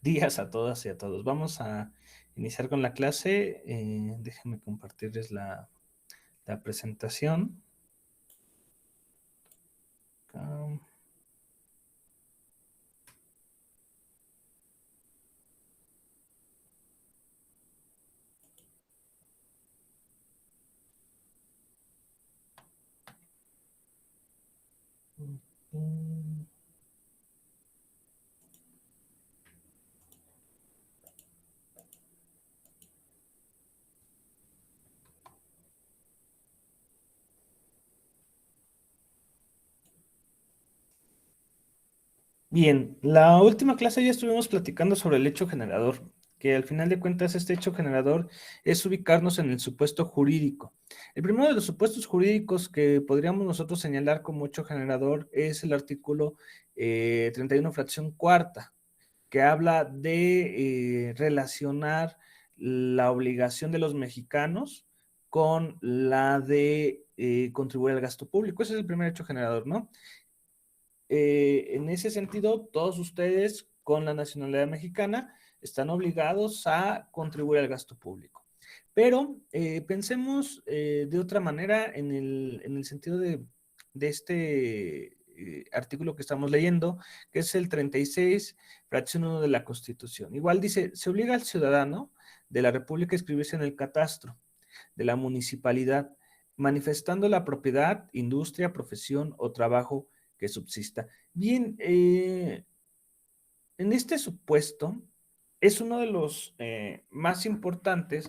días a todas y a todos. Vamos a iniciar con la clase. Déjenme compartirles la presentación. Bien, la última clase ya estuvimos platicando sobre el hecho generador, que al final de cuentas este hecho generador es ubicarnos en el supuesto jurídico. El primero de los supuestos jurídicos que podríamos nosotros señalar como hecho generador es el artículo 31 fracción cuarta, que habla de relacionar la obligación de los mexicanos con la de contribuir al gasto público. Ese es el primer hecho generador, ¿no? En ese sentido, todos ustedes con la nacionalidad mexicana están obligados a contribuir al gasto público. Pero pensemos de otra manera en el sentido de este artículo que estamos leyendo, que es el 36, fracción 1 de la Constitución. Igual dice, se obliga al ciudadano de la República a inscribirse en el catastro de la municipalidad, manifestando la propiedad, industria, profesión o trabajo que subsista. Bien, en este supuesto es uno de los más importantes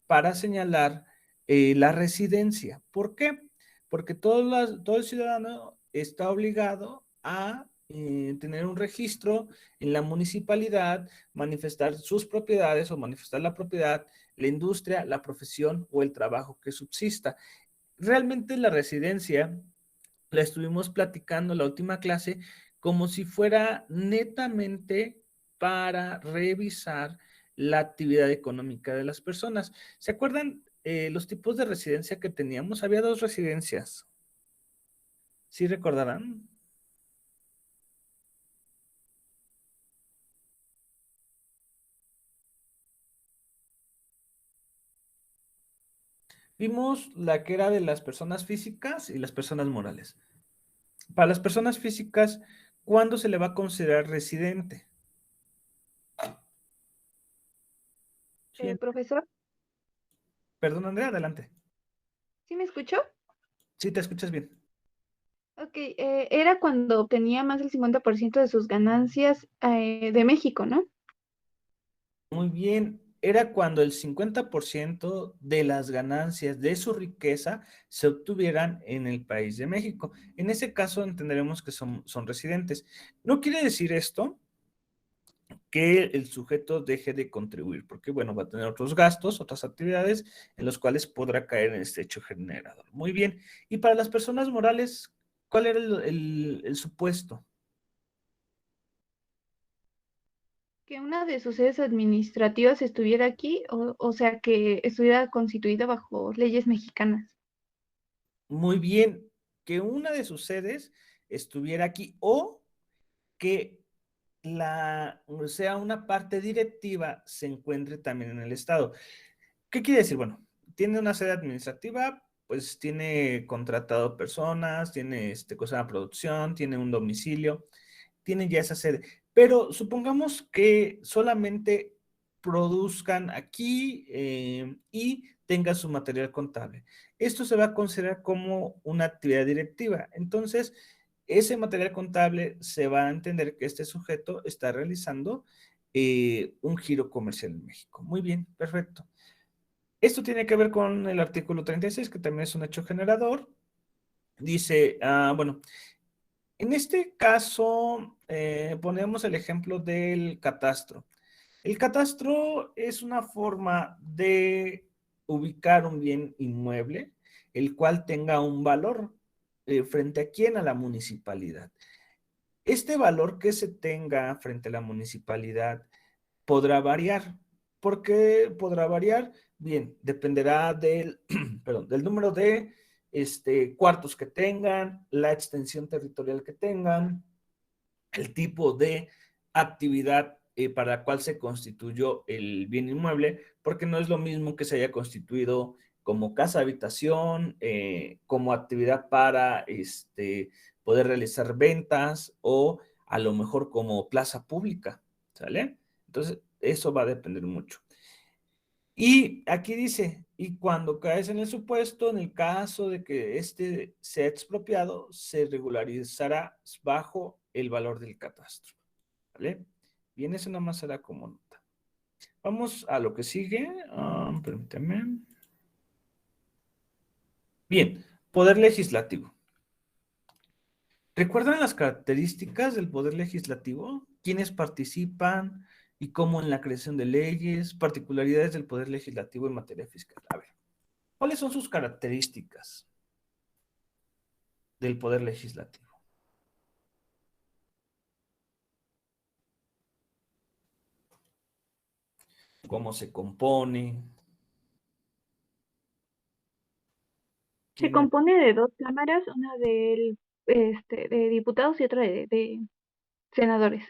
para señalar la residencia. ¿Por qué? Porque todo el ciudadano está obligado a tener un registro en la municipalidad, manifestar sus propiedades o manifestar la propiedad, la industria, la profesión o el trabajo que subsista. Realmente la residencia la estuvimos platicando en la última clase como si fuera netamente para revisar la actividad económica de las personas. ¿Se acuerdan los tipos de residencia que teníamos? Había dos residencias. ¿Sí recordarán? Vimos la que era de las personas físicas y las personas morales. Para las personas físicas, ¿cuándo se le va a considerar residente? Sí, Profesor, perdón, Andrea, adelante. ¿sí me escuchó? Sí, te escuchas bien. Ok, era cuando obtenía más del 50% de sus ganancias de México, ¿no? Muy bien, era cuando el 50% de las ganancias de su riqueza se obtuvieran en el país de México. En ese caso entenderemos que son residentes. No quiere decir esto que el sujeto deje de contribuir, porque bueno, va a tener otros gastos, otras actividades en los cuales podrá caer en este hecho generador. Muy bien, y para las personas morales, ¿cuál era el supuesto? Que una de sus sedes administrativas estuviera aquí, o sea, que estuviera constituida bajo leyes mexicanas. Muy bien, que una de sus sedes estuviera aquí o que sea una parte directiva se encuentre también en el Estado. ¿Qué quiere decir? Bueno, tiene una sede administrativa, pues tiene contratado personas, tiene cosa de producción, tiene un domicilio, tiene ya esa sede. Pero supongamos que solamente produzcan aquí y tengan su material contable. Esto se va a considerar como una actividad directiva. Entonces, ese material contable se va a entender que este sujeto está realizando un giro comercial en México. Muy bien, perfecto. Esto tiene que ver con el artículo 36, que también es un hecho generador. Dice, bueno, en este caso ponemos el ejemplo del catastro. El catastro es una forma de ubicar un bien inmueble, el cual tenga un valor frente a quién, a la municipalidad. Este valor que se tenga frente a la municipalidad podrá variar. ¿Por qué podrá variar? Bien, dependerá del, perdón, del número de cuartos que tengan, la extensión territorial que tengan, el tipo de actividad para la cual se constituyó el bien inmueble, porque no es lo mismo que se haya constituido como casa habitación, como actividad para poder realizar ventas o a lo mejor como plaza pública, ¿sale? Entonces, eso va a depender mucho. Y aquí dice, y cuando caes en el supuesto, en el caso de que este sea expropiado, se regularizará bajo el valor del catastro, ¿vale? Bien, eso nada más será como nota. Vamos a lo que sigue. Permítame. Bien, poder legislativo. ¿Recuerdan las características del poder legislativo? ¿Quiénes participan y cómo en la creación de leyes? Particularidades del poder legislativo en materia fiscal. A ver, ¿cuáles son sus características del poder legislativo? ¿Cómo se compone? Se ¿Quién me... compone de dos cámaras, una de diputados y otra de senadores.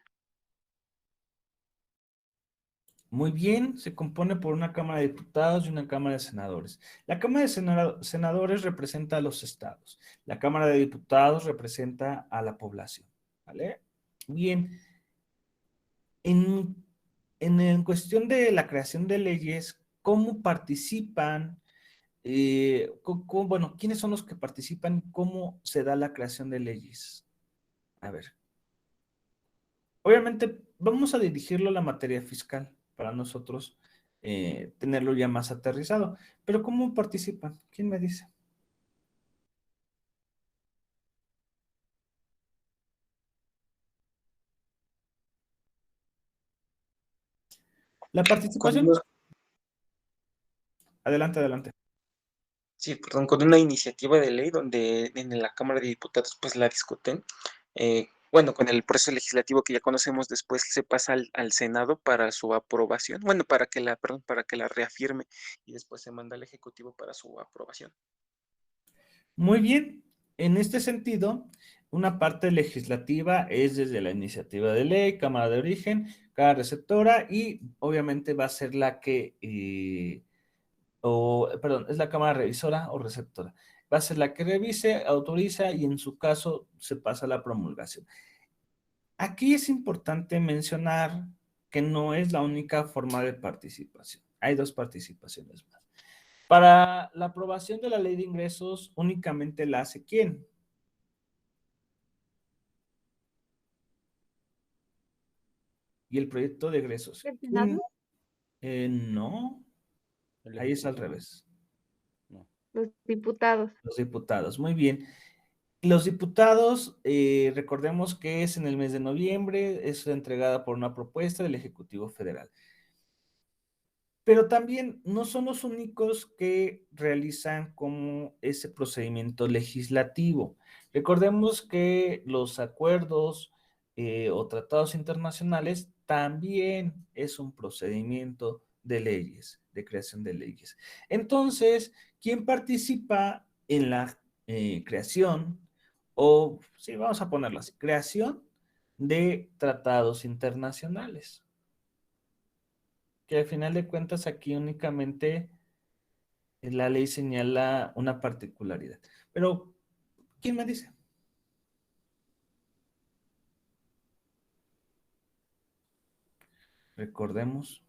Muy bien, se compone por una Cámara de Diputados y una Cámara de Senadores. La Cámara de Senadores representa a los estados. La Cámara de Diputados representa a la población. ¿Vale? Bien, en cuestión de la creación de leyes, ¿cómo participan? Bueno, ¿quiénes son los que participan? ¿Cómo se da la creación de leyes? A ver, obviamente vamos a dirigirlo a la materia fiscal para nosotros tenerlo ya más aterrizado. Pero ¿cómo participan? ¿Quién me dice? La Con participación una, es... Adelante, adelante. sí, perdón, con una iniciativa de ley donde en la Cámara de Diputados pues la discuten. Bueno, con el proceso legislativo que ya conocemos, después se pasa al Senado para su aprobación, bueno, perdón, para que la reafirme y después se manda al Ejecutivo para su aprobación. Muy bien. En este sentido, una parte legislativa es desde la iniciativa de ley, Cámara de Origen, cada receptora y obviamente va a ser la que perdón, es la cámara revisora o receptora. Va a ser la que revise, autoriza y en su caso se pasa a la promulgación. Aquí es importante mencionar que no es la única forma de participación. Hay dos participaciones más. Para la aprobación de la ley de ingresos, únicamente la hace ¿quién? Y el proyecto de egresos. ¿El ¿Quién? Senado? No, El ahí es al Ejecutivo, revés. no. Los diputados. Los diputados, muy bien. Los diputados, recordemos que es en el mes de noviembre, es entregada por una propuesta del Ejecutivo Federal. Pero también no son los únicos que realizan como ese procedimiento legislativo. Recordemos que los acuerdos o tratados internacionales también es un procedimiento de leyes, de creación de leyes. Entonces, ¿quién participa en la creación o, sí, vamos a ponerlo así, creación de tratados internacionales? Que al final de cuentas aquí únicamente la ley señala una particularidad. Pero, ¿quién me dice? Recordemos.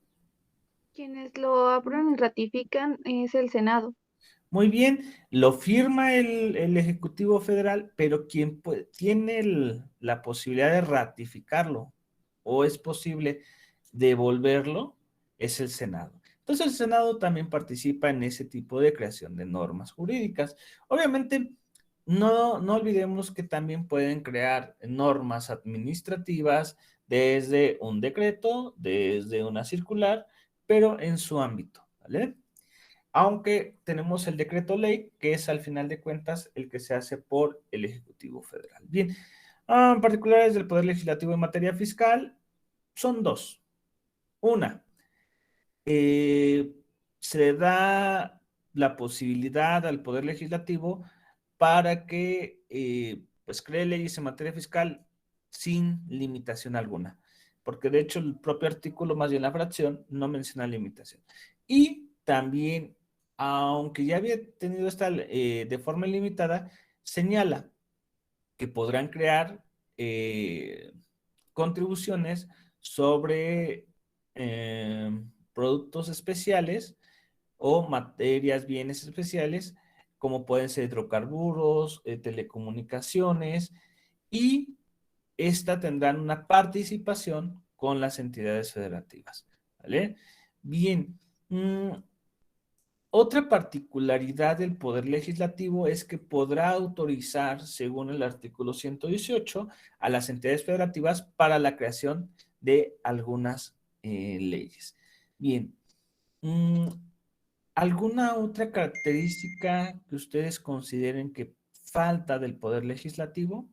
Quienes lo aprueban y ratifican es el Senado. Muy bien, lo firma el Ejecutivo Federal, pero quien tiene la posibilidad de ratificarlo o es posible devolverlo es el Senado. Entonces el Senado también participa en ese tipo de creación de normas jurídicas. Obviamente, no olvidemos que también pueden crear normas administrativas desde un decreto, desde una circular, pero en su ámbito, ¿vale? Aunque tenemos el decreto ley, que es al final de cuentas el que se hace por el Ejecutivo Federal. Bien, particulares del Poder Legislativo en materia fiscal son dos. Una, eh, se da la posibilidad al Poder Legislativo para que pues cree leyes en materia fiscal sin limitación alguna. porque de hecho el propio artículo, más bien la fracción, no menciona limitación. Y también, aunque ya había tenido esta de forma ilimitada, señala que podrán crear contribuciones sobre productos especiales o materias, bienes especiales, como pueden ser hidrocarburos, telecomunicaciones, y esta tendrán una participación con las entidades federativas. ¿Vale? Bien. Otra particularidad del Poder Legislativo es que podrá autorizar, según el artículo 118, a las entidades federativas para la creación de algunas leyes. Bien, ¿alguna otra característica que ustedes consideren que falta del Poder Legislativo?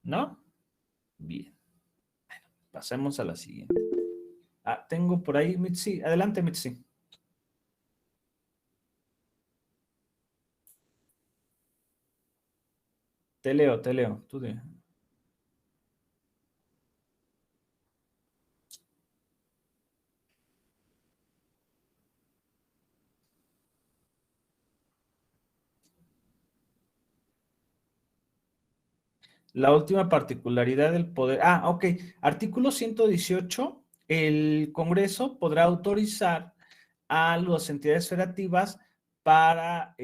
¿No? Bien, pasemos a la siguiente. Tengo por ahí, Mitzi. Adelante, Mitzi. Te leo, tú de. La última particularidad del poder. Ok. Artículo 118. El Congreso podrá autorizar a las entidades federativas para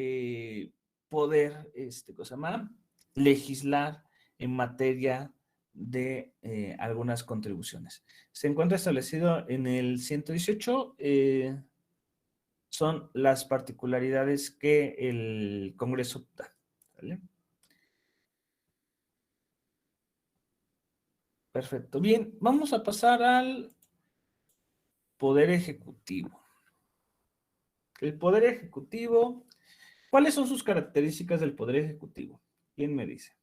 poder, ¿cómo se llama? Legislar en materia de algunas contribuciones. Se encuentra establecido en el 118. Son las particularidades que el Congreso da. ¿Vale? Perfecto. Bien, vamos a pasar al Poder Ejecutivo. El Poder Ejecutivo, ¿cuáles son sus características del Poder Ejecutivo? ¿Quién me dice?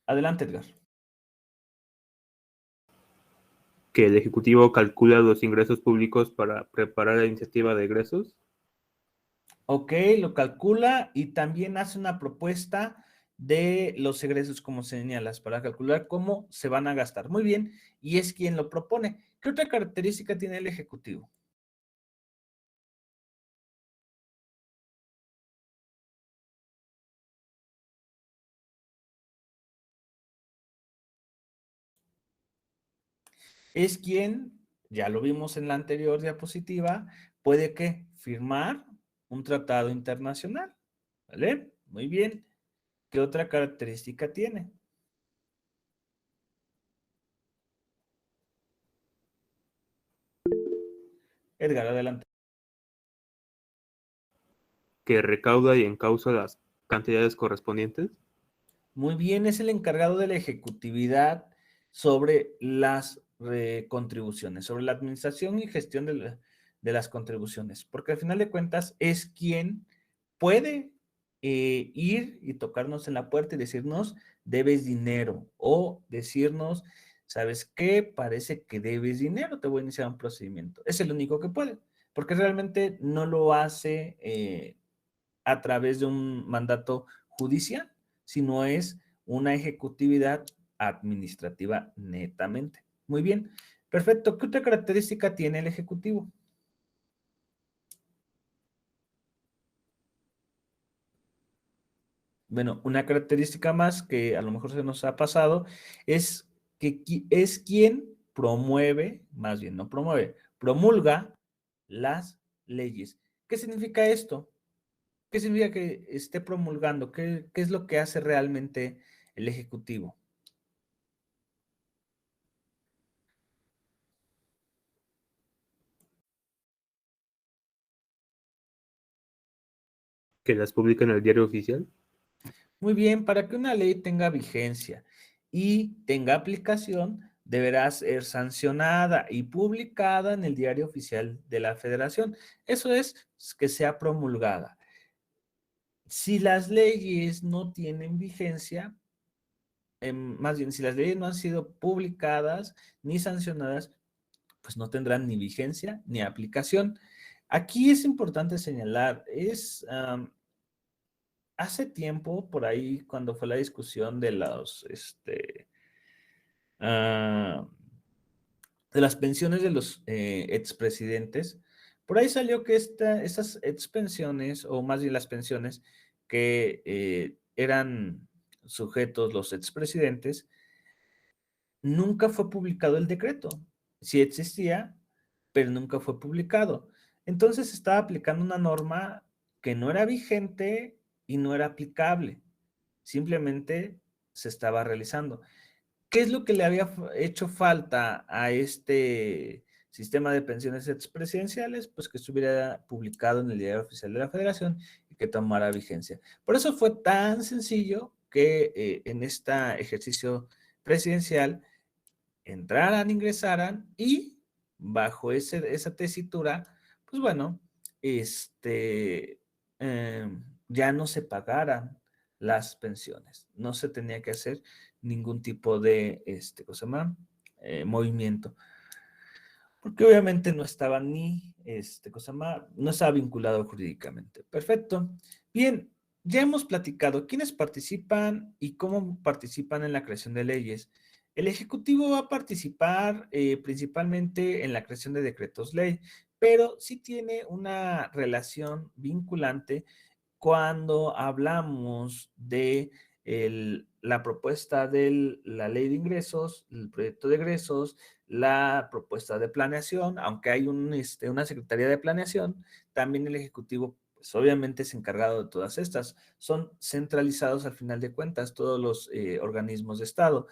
Adelante, Edgar. Que el Ejecutivo calcula los ingresos públicos para preparar la iniciativa de egresos. Ok, lo calcula y también hace una propuesta de los egresos, como señalas, para calcular cómo se van a gastar. Muy bien, y es quien lo propone. ¿Qué otra característica tiene el Ejecutivo? Es quien, ya lo vimos en la anterior diapositiva, puede que firmar un tratado internacional. ¿Vale? Muy bien. ¿Qué otra característica tiene? Edgar, adelante. Que recauda y encausa las cantidades correspondientes. Muy bien, es el encargado de la ejecutividad sobre las contribuciones, sobre la administración y gestión de las contribuciones, porque al final de cuentas es quien puede ir y tocarnos en la puerta y decirnos, debes dinero, o decirnos, ¿sabes qué? Parece que debes dinero, te voy a iniciar un procedimiento. Es el único que puede, porque realmente no lo hace a través de un mandato judicial, sino es una ejecutividad administrativa netamente. Muy bien, perfecto. ¿Qué otra característica tiene el Ejecutivo? Bueno, una característica más que a lo mejor se nos ha pasado es que es quien promueve, más bien no promueve, promulga las leyes. ¿Qué significa esto? ¿Qué significa que esté promulgando? ¿Qué es lo que hace realmente el Ejecutivo? Que las publica en el diario oficial. Muy bien, para que una ley tenga vigencia y tenga aplicación, deberá ser sancionada y publicada en el Diario Oficial de la Federación. Eso es que sea promulgada. Si las leyes no tienen vigencia, más bien, si las leyes no han sido publicadas ni sancionadas, pues no tendrán ni vigencia ni aplicación. Aquí es importante señalar, hace tiempo, por ahí, cuando fue la discusión de ah, de las pensiones de los expresidentes, por ahí salió que esas expensiones, o más bien las pensiones que eran sujetos los expresidentes, nunca fue publicado el decreto. Sí existía, pero nunca fue publicado. Entonces estaba aplicando una norma que no era vigente y no era aplicable. Simplemente se estaba realizando. ¿Qué es lo que le había hecho falta a este sistema de pensiones expresidenciales? Pues que estuviera publicado en el Diario Oficial de la Federación y que tomara vigencia. Por eso fue tan sencillo que en este ejercicio presidencial entraran, ingresaran y bajo esa tesitura, pues bueno, ya no se pagaran las pensiones. No se tenía que hacer ningún tipo de, ¿cómo se llama? Movimiento. Porque obviamente no estaba ¿cómo se llama? No estaba vinculado jurídicamente. Perfecto. Bien, ya hemos platicado quiénes participan y cómo participan en la creación de leyes. El Ejecutivo va a participar principalmente en la creación de decretos ley, pero sí tiene una relación vinculante cuando hablamos de la propuesta de la ley de ingresos, el proyecto de egresos, la propuesta de planeación, aunque hay una Secretaría de Planeación, también el Ejecutivo, pues obviamente es encargado de todas estas. Son centralizados al final de cuentas todos los organismos de Estado.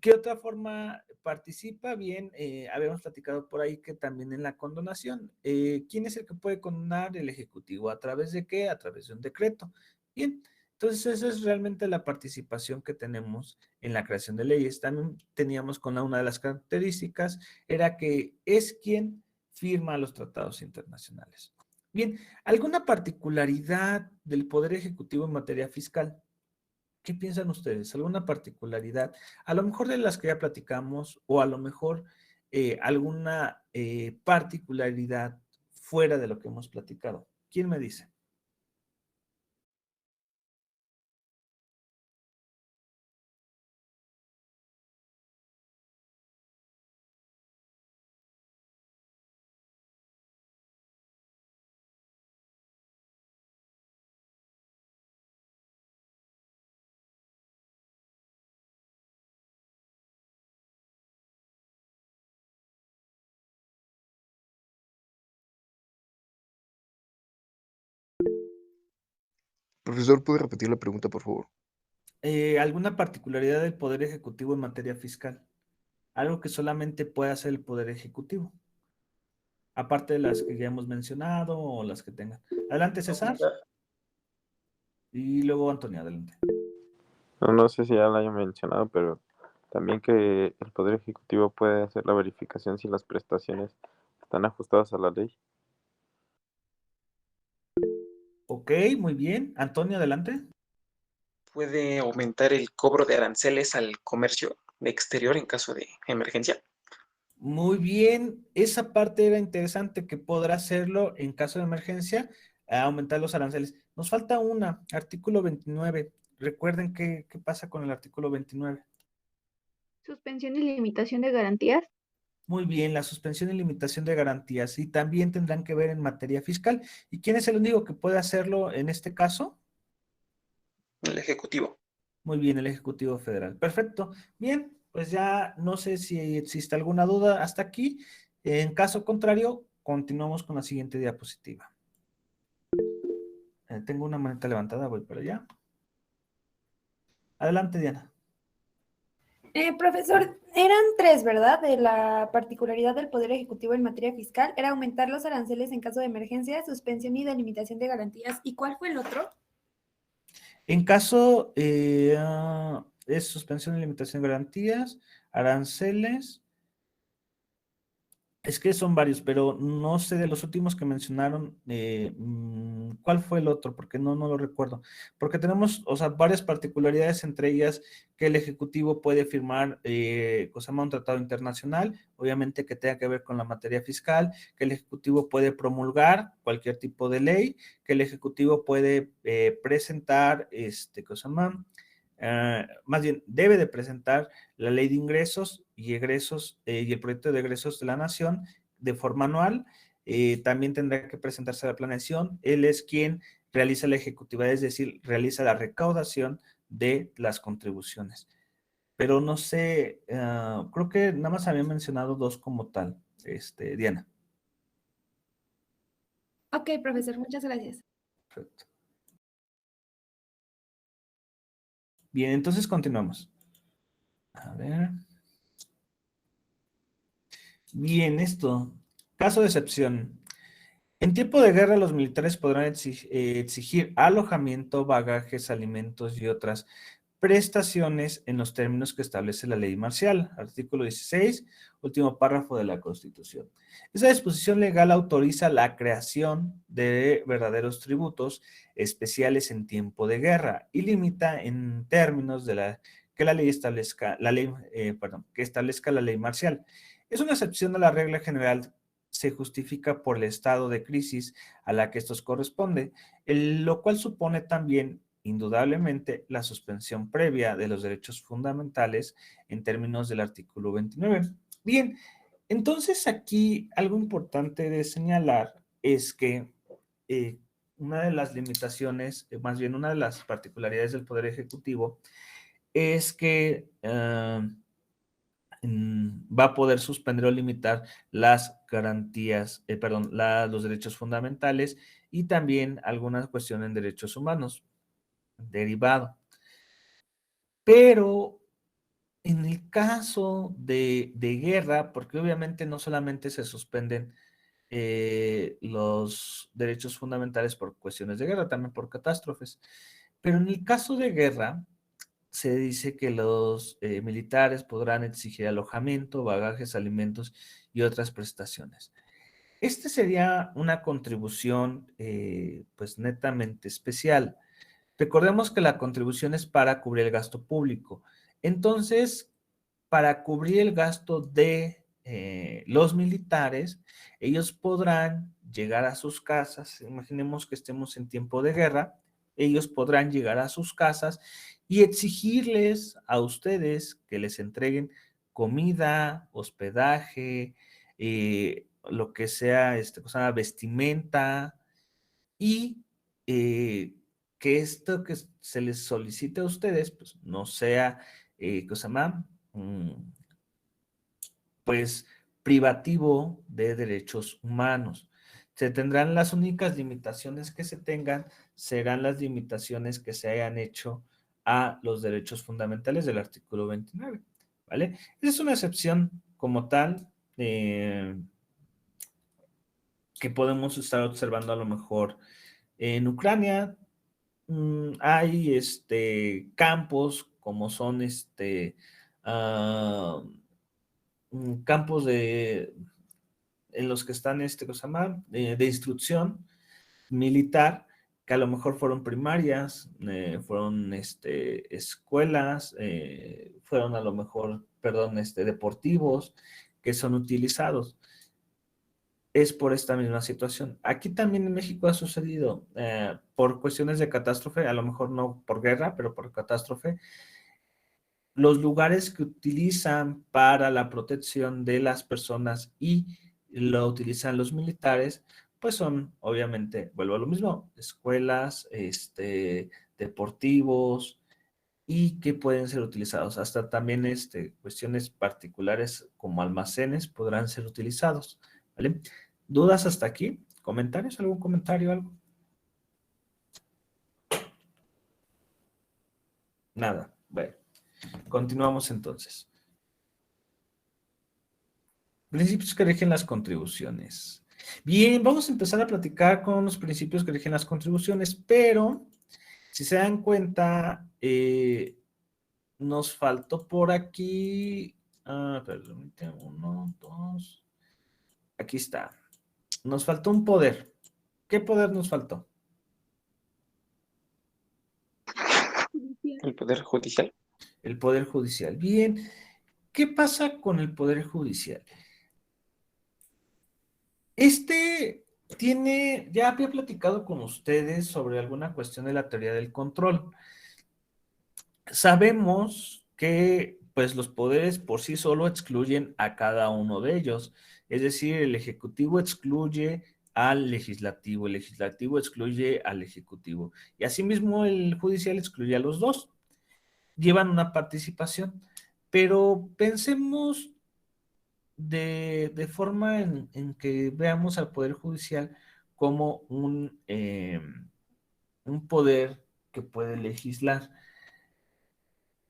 ¿Qué otra forma participa? Bien, habíamos platicado por ahí que también en la condonación. ¿Quién es el que puede condonar? El Ejecutivo. ¿A través de qué? A través de un decreto. Bien, entonces esa es realmente la participación que tenemos en la creación de leyes. También teníamos con una de las características, era que es quien firma los tratados internacionales. Bien, ¿alguna particularidad del Poder Ejecutivo en materia fiscal? ¿Qué piensan ustedes? ¿Alguna particularidad? A lo mejor de las que ya platicamos o a lo mejor alguna particularidad fuera de lo que hemos platicado. ¿Quién me dice? Profesor, ¿puede repetir la pregunta, por favor? ¿Alguna particularidad del Poder Ejecutivo en materia fiscal? Algo que solamente puede hacer el Poder Ejecutivo. Aparte de las que ya hemos mencionado o las que tengan. Adelante, César. Y luego Antonio, adelante. No sé si ya lo haya mencionado, pero también que el Poder Ejecutivo puede hacer la verificación si las prestaciones están ajustadas a la ley. Ok, muy bien. Antonio, adelante. Puede aumentar el cobro de aranceles al comercio exterior en caso de emergencia. Muy bien, esa parte era interesante que podrá hacerlo en caso de emergencia, aumentar los aranceles. Nos falta una, artículo 29. Recuerden qué pasa con el artículo 29. Suspensión y limitación de garantías. Muy bien, la suspensión y limitación de garantías y también tendrán que ver en materia fiscal. ¿Y quién es el único que puede hacerlo en este caso? El Ejecutivo. Muy bien, el Ejecutivo Federal. Perfecto. Bien, pues ya no sé si existe alguna duda hasta aquí. En caso contrario, continuamos con la siguiente diapositiva. Tengo una manita levantada, voy para allá. Adelante, Diana. Profesor, eran tres, ¿verdad? De la particularidad del Poder Ejecutivo en materia fiscal. Era aumentar los aranceles en caso de emergencia, suspensión y delimitación de garantías. ¿Y cuál fue el otro? En caso es suspensión y limitación de garantías, aranceles Es que son varios, pero no sé de los últimos que mencionaron, ¿cuál fue el otro? Porque no lo recuerdo. Porque tenemos, o sea, varias particularidades, entre ellas que el Ejecutivo puede firmar, cosa más, un tratado internacional, obviamente que tenga que ver con la materia fiscal, que el Ejecutivo puede promulgar cualquier tipo de ley, que el Ejecutivo puede presentar, cosa más bien debe de presentar la ley de ingresos y egresos y el proyecto de egresos de la nación de forma anual. También tendrá que presentarse la planeación. Él es quien realiza la ejecutividad, es decir, realiza la recaudación de las contribuciones. Pero no sé, creo que nada más había mencionado dos como tal, Diana. Ok, profesor, muchas gracias. Perfecto. Bien, entonces continuamos. A ver. Bien, esto. Caso de excepción. En tiempo de guerra, los militares podrán exigir alojamiento, bagajes, alimentos y otras prestaciones en los términos que establece la ley marcial, artículo 16, último párrafo de la Constitución. Esa disposición legal autoriza la creación de verdaderos tributos especiales en tiempo de guerra y limita en términos de que la ley establezca, que establezca la ley marcial. Es una excepción a la regla general, se justifica por el estado de crisis a la que estos corresponde, lo cual supone también, indudablemente, la suspensión previa de los derechos fundamentales en términos del artículo 29. Bien, entonces aquí algo importante de señalar es que una de las limitaciones, más bien una de las particularidades del Poder Ejecutivo es que va a poder suspender o limitar las garantías, los derechos fundamentales y también algunas cuestiones en derechos humanos derivado. Pero en el caso de guerra, porque obviamente no solamente se suspenden los derechos fundamentales por cuestiones de guerra, también por catástrofes, pero en el caso de guerra, se dice que los militares podrán exigir alojamiento, bagajes, alimentos y otras prestaciones. Esta sería una contribución pues netamente especial. Recordemos que la contribución es para cubrir el gasto público. Entonces, para cubrir el gasto de los militares, ellos podrán llegar a sus casas, imaginemos que estemos en tiempo de guerra, ellos podrán llegar a sus casas y exigirles a ustedes que les entreguen comida, hospedaje, lo que sea, vestimenta y que esto que se les solicite a ustedes, pues no sea, cosa más, pues privativo de derechos humanos. Se tendrán las únicas limitaciones que se tengan, serán las limitaciones que se hayan hecho a los derechos fundamentales del artículo 29, ¿vale? Esa es una excepción como tal que podemos estar observando a lo mejor en Ucrania. Hay campos como son campos en los que están de instrucción militar, que a lo mejor fueron primarias, fueron escuelas, fueron a lo mejor, perdón, deportivos, que son utilizados. Es por esta misma situación. Aquí también en México ha sucedido por cuestiones de catástrofe, a lo mejor no por guerra, pero por catástrofe, los lugares que utilizan para la protección de las personas y lo utilizan los militares, pues son, obviamente, vuelvo a lo mismo, escuelas, deportivos y que pueden ser utilizados. Hasta también cuestiones particulares como almacenes podrán ser utilizados, ¿vale? ¿Dudas hasta aquí? ¿Comentarios? ¿Algún comentario? ¿Algo? Nada. Bueno, continuamos entonces. Principios que rigen las contribuciones. Bien, vamos a empezar a platicar con los principios que rigen las contribuciones, pero si se dan cuenta, nos faltó por aquí, perdón, 1, 2, Aquí está. Nos faltó un poder. ¿Qué poder nos faltó? El Poder Judicial. El Poder Judicial. Bien. ¿Qué pasa con el Poder Judicial? Ya había platicado con ustedes sobre alguna cuestión de la teoría del control. Sabemos que pues los poderes por sí solo excluyen a cada uno de ellos. Es decir, el Ejecutivo excluye al Legislativo, el Legislativo excluye al Ejecutivo. Y asimismo el Judicial excluye a los dos. Llevan una participación. Pero pensemos de forma en que veamos al Poder Judicial como un poder que puede legislar.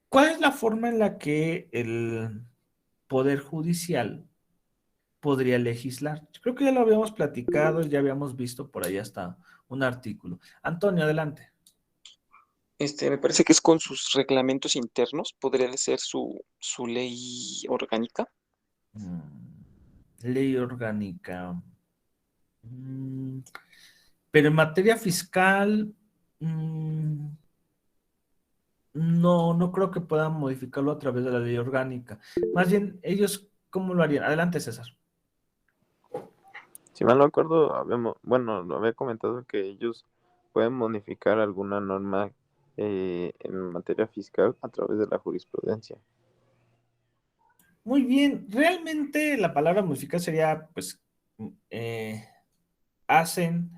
¿Cuál es la forma en la que el Poder Judicial podría legislar? Yo creo que ya lo habíamos platicado, ya habíamos visto por ahí hasta un artículo. Antonio, adelante. Me parece que es con sus reglamentos internos, podría ser su ley orgánica. Ley orgánica. Pero en materia fiscal, no creo que puedan modificarlo a través de la ley orgánica. Más bien, ellos, ¿cómo lo harían? Adelante, César. Si mal no acuerdo, lo había comentado que ellos pueden modificar alguna norma en materia fiscal a través de la jurisprudencia. Muy bien, realmente la palabra modificar sería, pues, hacen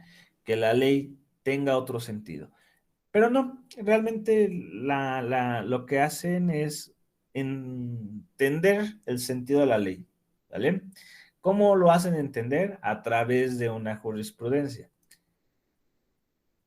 que la ley tenga otro sentido. Pero no, realmente lo que hacen es entender el sentido de la ley, ¿vale? ¿Cómo lo hacen entender? A través de una jurisprudencia.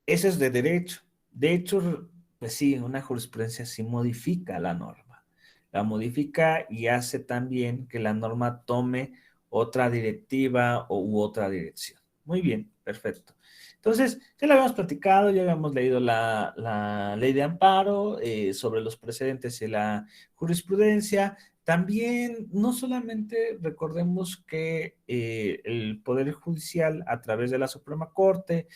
Eso es de derecho. De hecho, pues sí, una jurisprudencia sí modifica la norma. La modifica y hace también que la norma tome otra directiva u otra dirección. Muy bien, perfecto. Entonces, ya lo habíamos platicado, ya habíamos leído la ley de amparo sobre los precedentes y la jurisprudencia. También, no solamente recordemos que el Poder Judicial, a través de la Suprema Corte,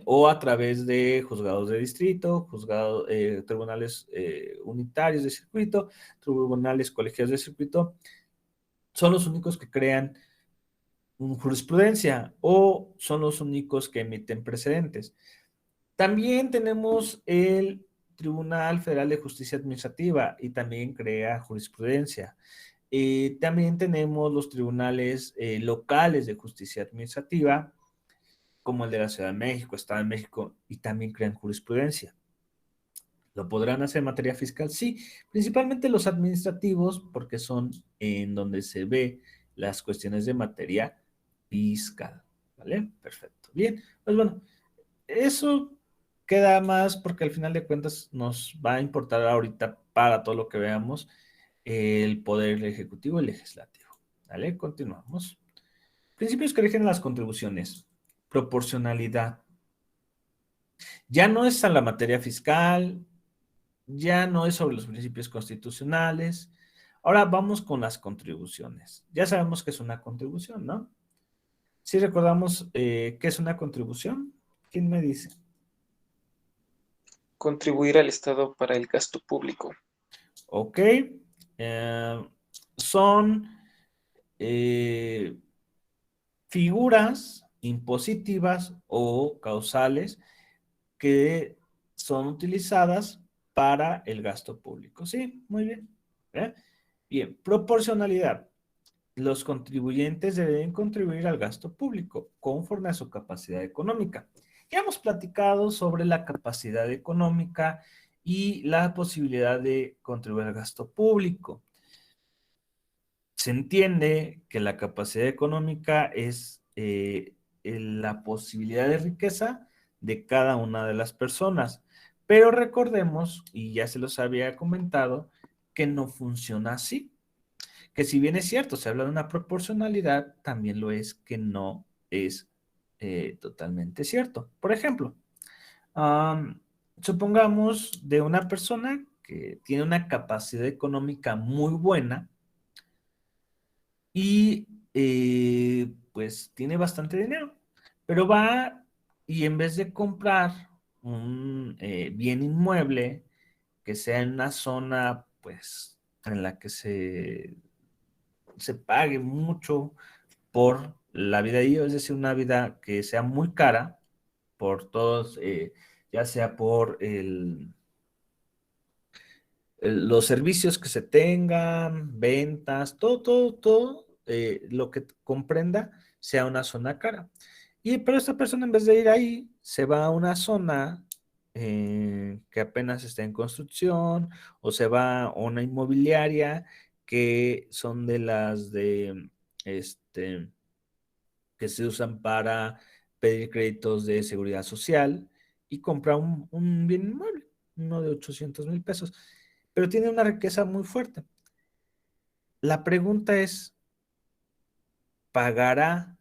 o a través de juzgados de distrito, tribunales unitarios de circuito, tribunales colegiados de circuito, son los únicos que crean jurisprudencia o son los únicos que emiten precedentes. También tenemos el Tribunal Federal de Justicia Administrativa y también crea jurisprudencia. También tenemos los tribunales locales de justicia administrativa, como el de la Ciudad de México, Estado de México, y también crean jurisprudencia. ¿Lo podrán hacer en materia fiscal? Sí, principalmente los administrativos, porque son en donde se ve las cuestiones de materia fiscal. ¿Vale? Perfecto. Bien, pues bueno, eso queda más porque al final de cuentas nos va a importar ahorita para todo lo que veamos el poder ejecutivo y legislativo. ¿Vale? Continuamos. Principios que rigen las contribuciones. Proporcionalidad. Ya no es a la materia fiscal, ya no es sobre los principios constitucionales. Ahora vamos con las contribuciones. Ya sabemos que es una contribución, ¿no? ¿Sí recordamos qué es una contribución? ¿Quién me dice? Contribuir al Estado para el gasto público. Ok. Son figuras impositivas o causales que son utilizadas para el gasto público. Sí, muy bien. Bien, proporcionalidad. Los contribuyentes deben contribuir al gasto público conforme a su capacidad económica. Ya hemos platicado sobre la capacidad económica y la posibilidad de contribuir al gasto público. Se entiende que la capacidad económica es la posibilidad de riqueza de cada una de las personas. Pero recordemos, y ya se los había comentado, que no funciona así. Que si bien es cierto, se habla de una proporcionalidad, también lo es que no es totalmente cierto. Por ejemplo, supongamos de una persona que tiene una capacidad económica muy buena y pues tiene bastante dinero, pero va y en vez de comprar un bien inmueble que sea en una zona, pues, en la que se pague mucho por la vida ahí, es decir, una vida que sea muy cara por todos, ya sea por los servicios que se tengan, ventas, todo, lo que comprenda sea una zona cara. Pero esta persona en vez de ir ahí, se va a una zona que apenas está en construcción, o se va a una inmobiliaria que son de las que se usan para pedir créditos de seguridad social y compra un bien inmueble, uno de 800,000 pesos, pero tiene una riqueza muy fuerte. La pregunta es, ¿pagará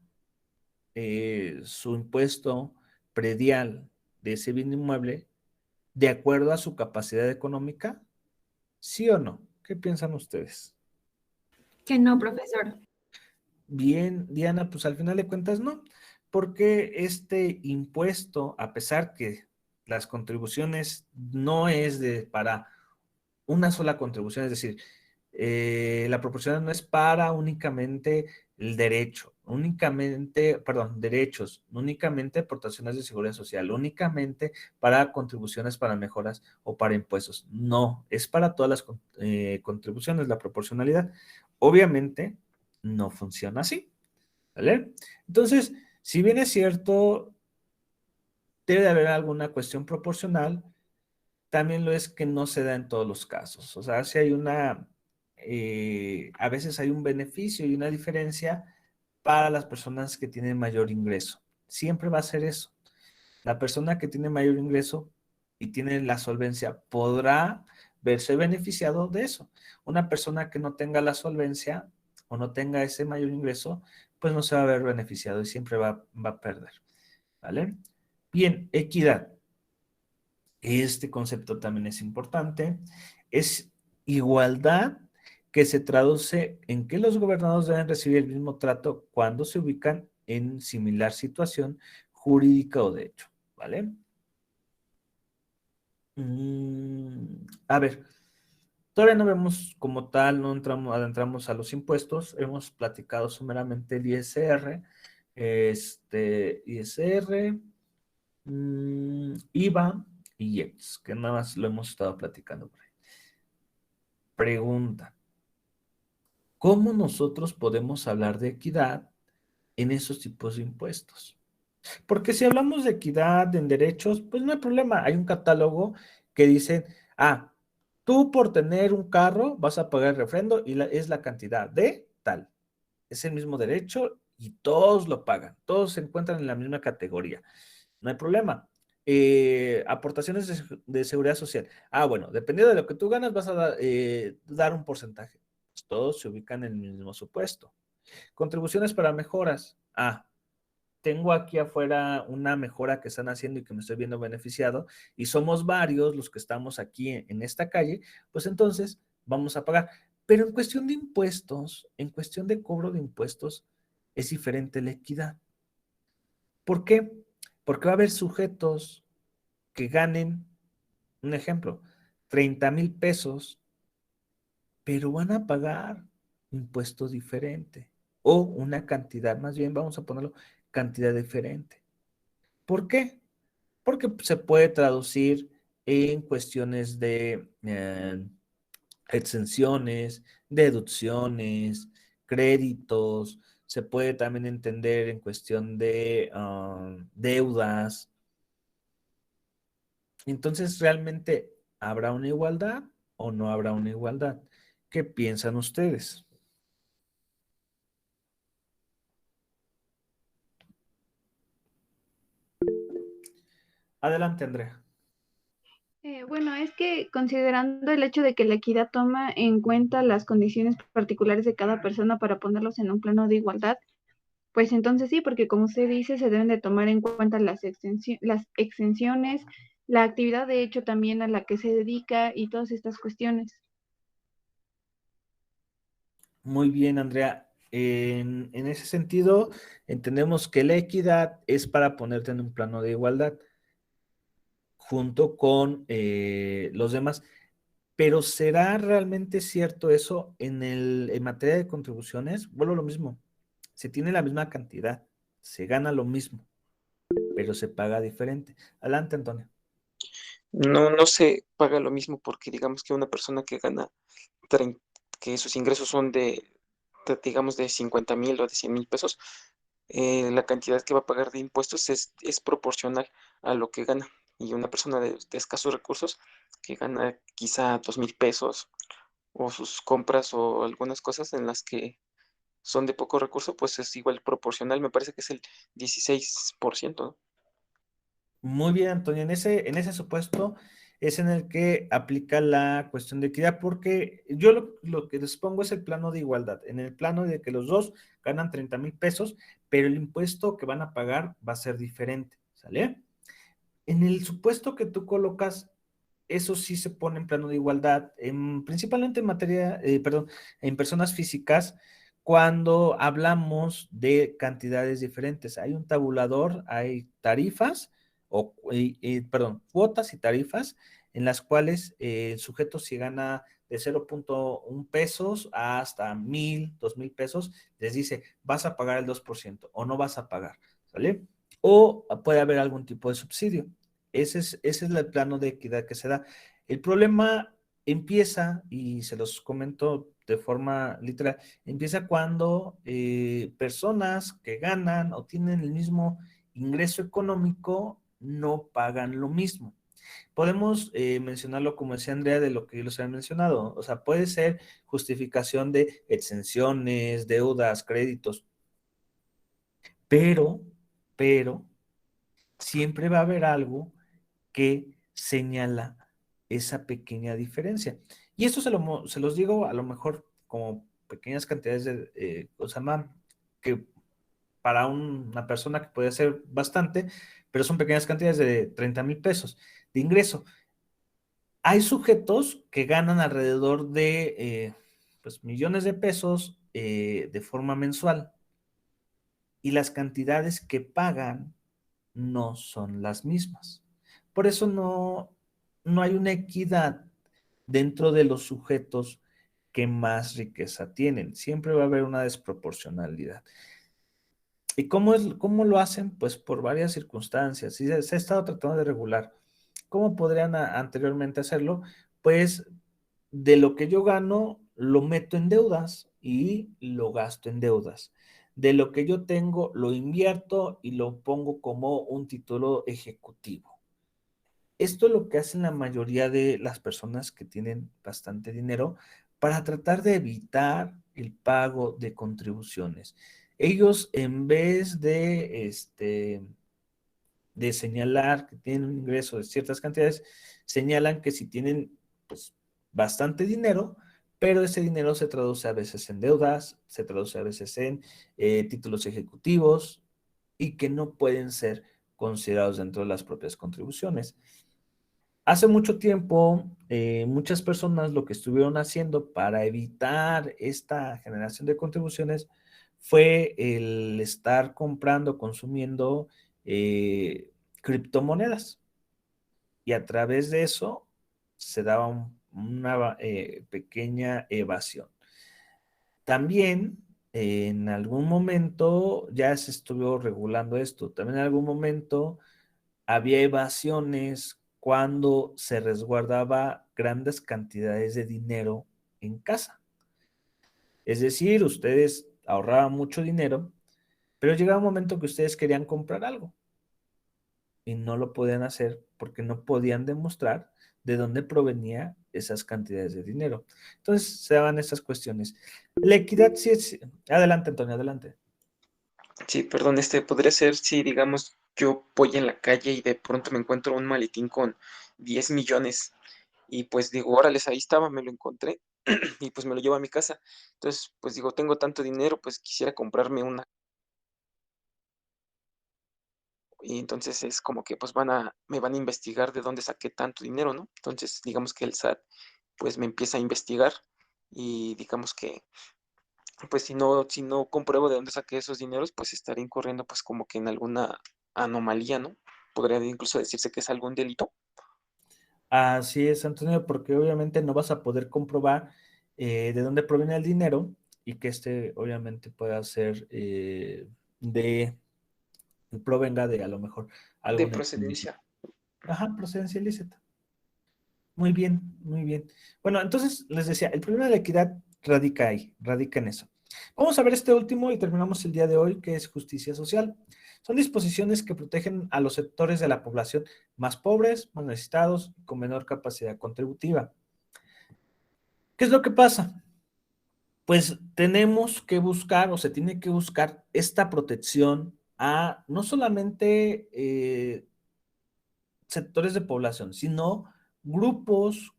su impuesto predial de ese bien inmueble de acuerdo a su capacidad económica? ¿Sí o no? ¿Qué piensan ustedes? Que no, profesor. Bien, Diana, pues al final de cuentas no, porque este impuesto, a pesar que las contribuciones no es para una sola contribución, es decir, la proporcional no es para únicamente el derecho, derechos, únicamente aportaciones de seguridad social, únicamente para contribuciones para mejoras o para impuestos. No, es para todas las contribuciones, la proporcionalidad. Obviamente, no funciona así, ¿vale? Entonces, si bien es cierto, debe de haber alguna cuestión proporcional, también lo es que no se da en todos los casos. O sea, si hay a veces hay un beneficio y una diferencia para las personas que tienen mayor ingreso. Siempre va a ser eso. La persona que tiene mayor ingreso y tiene la solvencia podrá verse beneficiado de eso. Una persona que no tenga la solvencia o no tenga ese mayor ingreso, pues no se va a ver beneficiado y siempre va a perder. ¿Vale? Bien, equidad. Este concepto también es importante. Es igualdad que se traduce en que los gobernados deben recibir el mismo trato cuando se ubican en similar situación jurídica o de hecho, ¿vale? A ver, todavía no vemos como tal, no adentramos a los impuestos, hemos platicado sumeramente el ISR, ISR, IVA y IEPS, que nada más lo hemos estado platicando por ahí. Pregunta, ¿cómo nosotros podemos hablar de equidad en esos tipos de impuestos? Porque si hablamos de equidad en derechos, pues no hay problema. Hay un catálogo que dice, tú por tener un carro vas a pagar el refrendo y es la cantidad de tal. Es el mismo derecho y todos lo pagan. Todos se encuentran en la misma categoría. No hay problema. Aportaciones de seguridad social. Bueno, dependiendo de lo que tú ganas, vas a dar un porcentaje. Pues todos se ubican en el mismo supuesto. Contribuciones para mejoras. Tengo aquí afuera una mejora que están haciendo y que me estoy viendo beneficiado, y somos varios los que estamos aquí en esta calle, pues entonces vamos a pagar. Pero en cuestión de impuestos, en cuestión de cobro de impuestos, es diferente la equidad. ¿Por qué? Porque va a haber sujetos que ganen, un ejemplo, 30,000 pesos, pero van a pagar impuesto diferente o una cantidad, más bien vamos a ponerlo, cantidad diferente. ¿Por qué? Porque se puede traducir en cuestiones de exenciones, deducciones, créditos, se puede también entender en cuestión de deudas. Entonces, ¿realmente habrá una igualdad o no habrá una igualdad? ¿Qué piensan ustedes? Adelante, Andrea. Bueno, es que considerando el hecho de que la equidad toma en cuenta las condiciones particulares de cada persona para ponerlos en un plano de igualdad, pues entonces sí, porque como usted dice, se deben de tomar en cuenta las exenciones, la actividad de hecho también a la que se dedica y todas estas cuestiones. Muy bien, Andrea. En ese sentido, entendemos que la equidad es para ponerte en un plano de igualdad junto con los demás. Pero ¿será realmente cierto eso en materia de contribuciones? Vuelvo a lo mismo. Se tiene la misma cantidad, se gana lo mismo, pero se paga diferente. Adelante, Antonio. No se paga lo mismo porque digamos que una persona que gana, que sus ingresos son digamos, de 50,000 o de 100,000 pesos, la cantidad que va a pagar de impuestos es proporcional a lo que gana. Y una persona de escasos recursos que gana quizá 2,000 pesos o sus compras o algunas cosas en las que son de poco recurso, pues es igual proporcional, me parece que es el 16%, ¿no? Muy bien, Antonio. En ese supuesto es en el que aplica la cuestión de equidad, porque yo lo que les pongo es el plano de igualdad. En el plano de que los dos ganan 30,000 pesos, pero el impuesto que van a pagar va a ser diferente, ¿sale? En el supuesto que tú colocas, eso sí se pone en plano de igualdad, principalmente en materia, perdón, en personas físicas, cuando hablamos de cantidades diferentes. Hay un tabulador, hay tarifas, perdón, cuotas y tarifas, en las cuales el sujeto si gana de 0,1 pesos hasta 1,000, 2,000 pesos, les dice, vas a pagar el 2% o no vas a pagar, ¿sale? O puede haber algún tipo de subsidio. Ese es el plano de equidad que se da. El problema empieza, y se los comento de forma literal, empieza cuando personas que ganan o tienen el mismo ingreso económico no pagan lo mismo. Podemos mencionarlo, como decía Andrea, de lo que yo les había mencionado. O sea, puede ser justificación de exenciones, deudas, créditos, pero, pero, siempre va a haber algo que señala esa pequeña diferencia. Y esto se los digo a lo mejor como pequeñas cantidades de, o sea, que para una persona que puede ser bastante, pero son pequeñas cantidades de 30,000 pesos de ingreso. Hay sujetos que ganan alrededor de pues, millones de pesos de forma mensual y las cantidades que pagan no son las mismas. Por eso no hay una equidad dentro de los sujetos que más riqueza tienen. Siempre va a haber una desproporcionalidad. ¿Y cómo lo hacen? Pues por varias circunstancias. Y se ha estado tratando de regular. ¿Cómo podrían anteriormente hacerlo? Pues de lo que yo gano, lo meto en deudas y lo gasto en deudas. De lo que yo tengo, lo invierto y lo pongo como un título ejecutivo. Esto es lo que hacen la mayoría de las personas que tienen bastante dinero para tratar de evitar el pago de contribuciones. Ellos, en vez de señalar que tienen un ingreso de ciertas cantidades, señalan que si tienen pues, bastante dinero, pero ese dinero se traduce a veces en deudas, se traduce a veces en títulos ejecutivos y que no pueden ser considerados dentro de las propias contribuciones. Hace mucho tiempo, muchas personas lo que estuvieron haciendo para evitar esta generación de contribuciones fue el estar comprando, consumiendo criptomonedas. Y a través de eso se daba una pequeña evasión. También en algún momento ya se estuvo regulando esto. También en algún momento había evasiones cuando se resguardaba grandes cantidades de dinero en casa. Es decir, ustedes ahorraban mucho dinero, pero llegaba un momento que ustedes querían comprar algo y no lo podían hacer porque no podían demostrar de dónde provenía esas cantidades de dinero. Entonces se daban estas cuestiones. La equidad sí es... Adelante, Antonio, adelante. Sí, perdón, podría ser si, digamos, yo voy en la calle y de pronto me encuentro un maletín con 10 millones y pues digo, órale, ahí estaba, me lo encontré y pues me lo llevo a mi casa. Entonces, pues digo, tengo tanto dinero, pues quisiera comprarme una. Y entonces es como que pues me van a investigar de dónde saqué tanto dinero, ¿no? Entonces, digamos que el SAT pues me empieza a investigar y digamos que pues si no compruebo de dónde saqué esos dineros, pues estaría incurriendo pues como que en alguna anomalía, ¿no? Podría incluso decirse que es algún delito. Así es, Antonio, porque obviamente no vas a poder comprobar de dónde proviene el dinero y que obviamente pueda ser de, provenga de a lo mejor De algún hecho ilícito. procedencia. Ajá, procedencia ilícita. Muy bien, muy bien. Bueno, entonces les decía, el problema de la equidad radica ahí, radica en eso. Vamos a ver este último y terminamos el día de hoy, que es justicia social. Son disposiciones que protegen a los sectores de la población más pobres, más necesitados y con menor capacidad contributiva. ¿Qué es lo que pasa? Pues tenemos que buscar o se tiene que buscar esta protección a no solamente sectores de población, sino grupos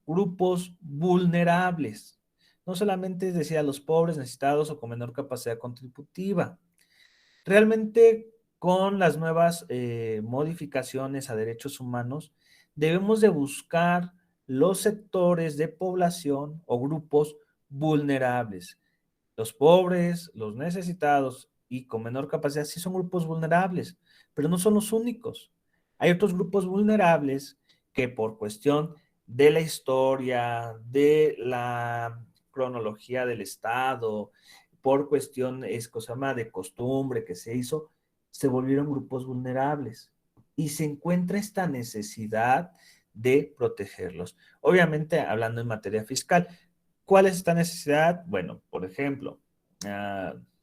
vulnerables. No solamente es decir a los pobres, necesitados o con menor capacidad contributiva. Realmente con las nuevas modificaciones a derechos humanos, debemos de buscar los sectores de población o grupos vulnerables. Los pobres, los necesitados y con menor capacidad sí son grupos vulnerables, pero no son los únicos. Hay otros grupos vulnerables que por cuestión de la historia, de la cronología del Estado, por cuestión es cosa más de costumbre que se hizo, se volvieron grupos vulnerables y se encuentra esta necesidad de protegerlos. Obviamente hablando en materia fiscal, ¿cuál es esta necesidad? Bueno, por ejemplo,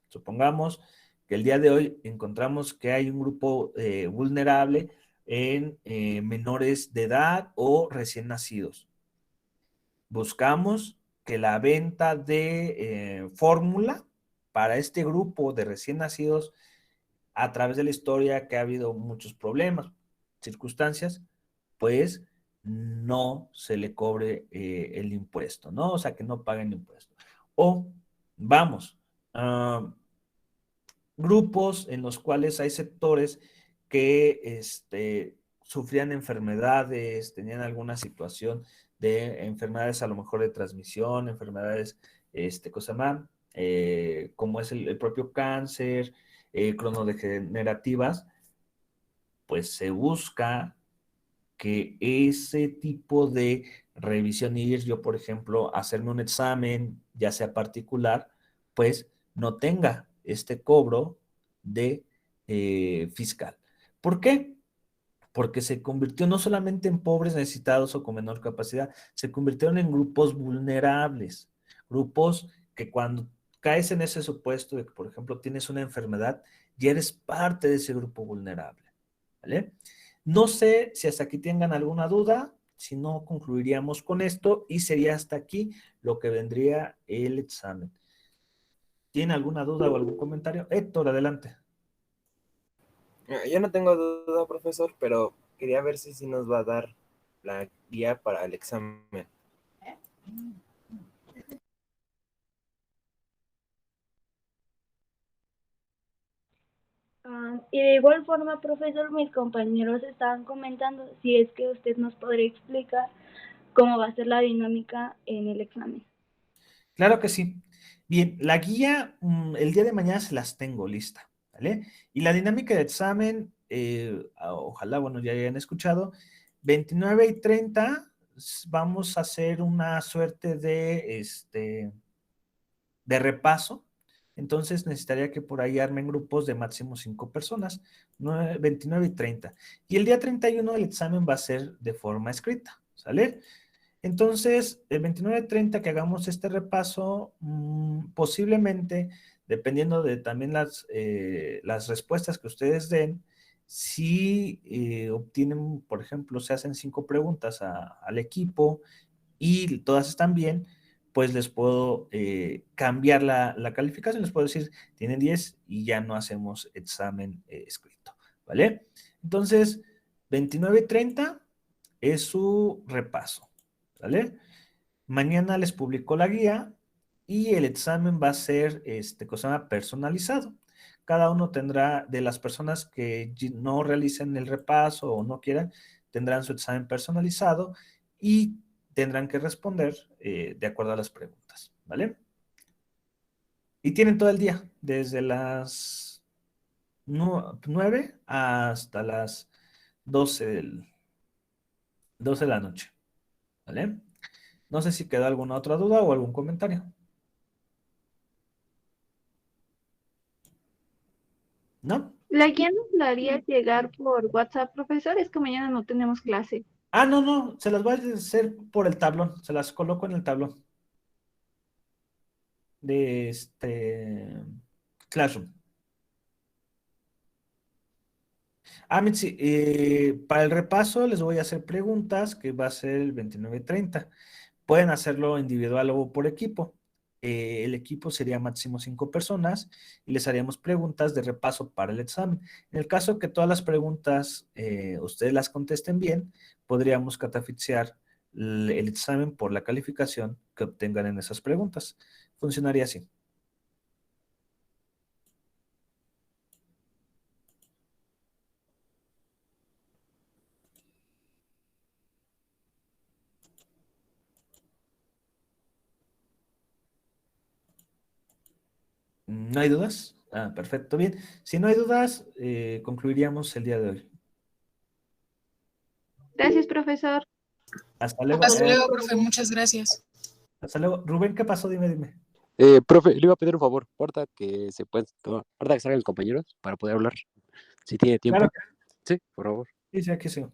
supongamos que el día de hoy encontramos que hay un grupo vulnerable en menores de edad o recién nacidos. Buscamos que la venta de fórmula para este grupo de recién nacidos, a través de la historia que ha habido muchos problemas, circunstancias, pues no se le cobre el impuesto, ¿no? O sea, que no paguen impuesto. O vamos, grupos en los cuales hay sectores que sufrían enfermedades, tenían alguna situación de enfermedades a lo mejor de transmisión, enfermedades, cosa más, como es el propio cáncer, cronodegenerativas, pues se busca que ese tipo de revisión, ir yo, por ejemplo, a hacerme un examen, ya sea particular, pues no tenga este cobro de fiscal. ¿Por qué? Porque se convirtió no solamente en pobres necesitados o con menor capacidad, se convirtieron en grupos vulnerables, grupos que cuando caes en ese supuesto de que, por ejemplo, tienes una enfermedad, ya eres parte de ese grupo vulnerable, ¿vale? No sé si hasta aquí tengan alguna duda, si no concluiríamos con esto y sería hasta aquí lo que vendría el examen. ¿Tiene alguna duda o algún comentario? Héctor, adelante. Yo no tengo duda, profesor, pero quería ver si nos va a dar la guía para el examen. Y de igual forma, profesor, mis compañeros estaban comentando si es que usted nos podría explicar cómo va a ser la dinámica en el examen. Claro que sí. Bien, la guía el día de mañana se las tengo lista, ¿vale? Y la dinámica de examen, ojalá, bueno, ya hayan escuchado, 29 y 30 vamos a hacer una suerte de repaso. Entonces necesitaría que por ahí armen grupos de máximo 5 personas, 29 y 30. Y el día 31 el examen va a ser de forma escrita, ¿sale? Entonces, el 29-30 que hagamos este repaso, posiblemente, dependiendo de también las respuestas que ustedes den, si obtienen, por ejemplo, se hacen 5 preguntas al equipo y todas están bien, pues les puedo cambiar la calificación, les puedo decir, tienen 10 y ya no hacemos examen escrito, ¿vale? Entonces, 29-30 es su repaso. ¿Vale? Mañana les publico la guía y el examen va a ser cosa personalizado. Cada uno tendrá, de las personas que no realicen el repaso o no quieran, tendrán su examen personalizado y tendrán que responder de acuerdo a las preguntas, ¿vale? Y tienen todo el día, desde las 9 hasta las 12 de la noche. ¿Vale? No sé si quedó alguna otra duda o algún comentario. ¿No? ¿La guía nos la haría llegar por WhatsApp, profesor? Es que mañana no tenemos clase. Ah, no, se las voy a hacer por el tablón, se las coloco en el tablón de Classroom. Mitzi, para el repaso les voy a hacer preguntas que va a ser el 29:30. Pueden hacerlo individual o por equipo. El equipo sería máximo 5 personas y les haríamos preguntas de repaso para el examen. En el caso que todas las preguntas ustedes las contesten bien, podríamos catafixiar el examen por la calificación que obtengan en esas preguntas. Funcionaría así. ¿No hay dudas? Perfecto, bien. Si no hay dudas, concluiríamos el día de hoy. Gracias, profesor. Hasta luego. Hasta luego, profe, muchas gracias. Hasta luego. Rubén, ¿qué pasó? Dime. Profe, le iba a pedir un favor. Ahorita que ahorita que salgan los compañeros para poder hablar. Si tiene tiempo. Claro. Sí, por favor. Sí, aquí sí.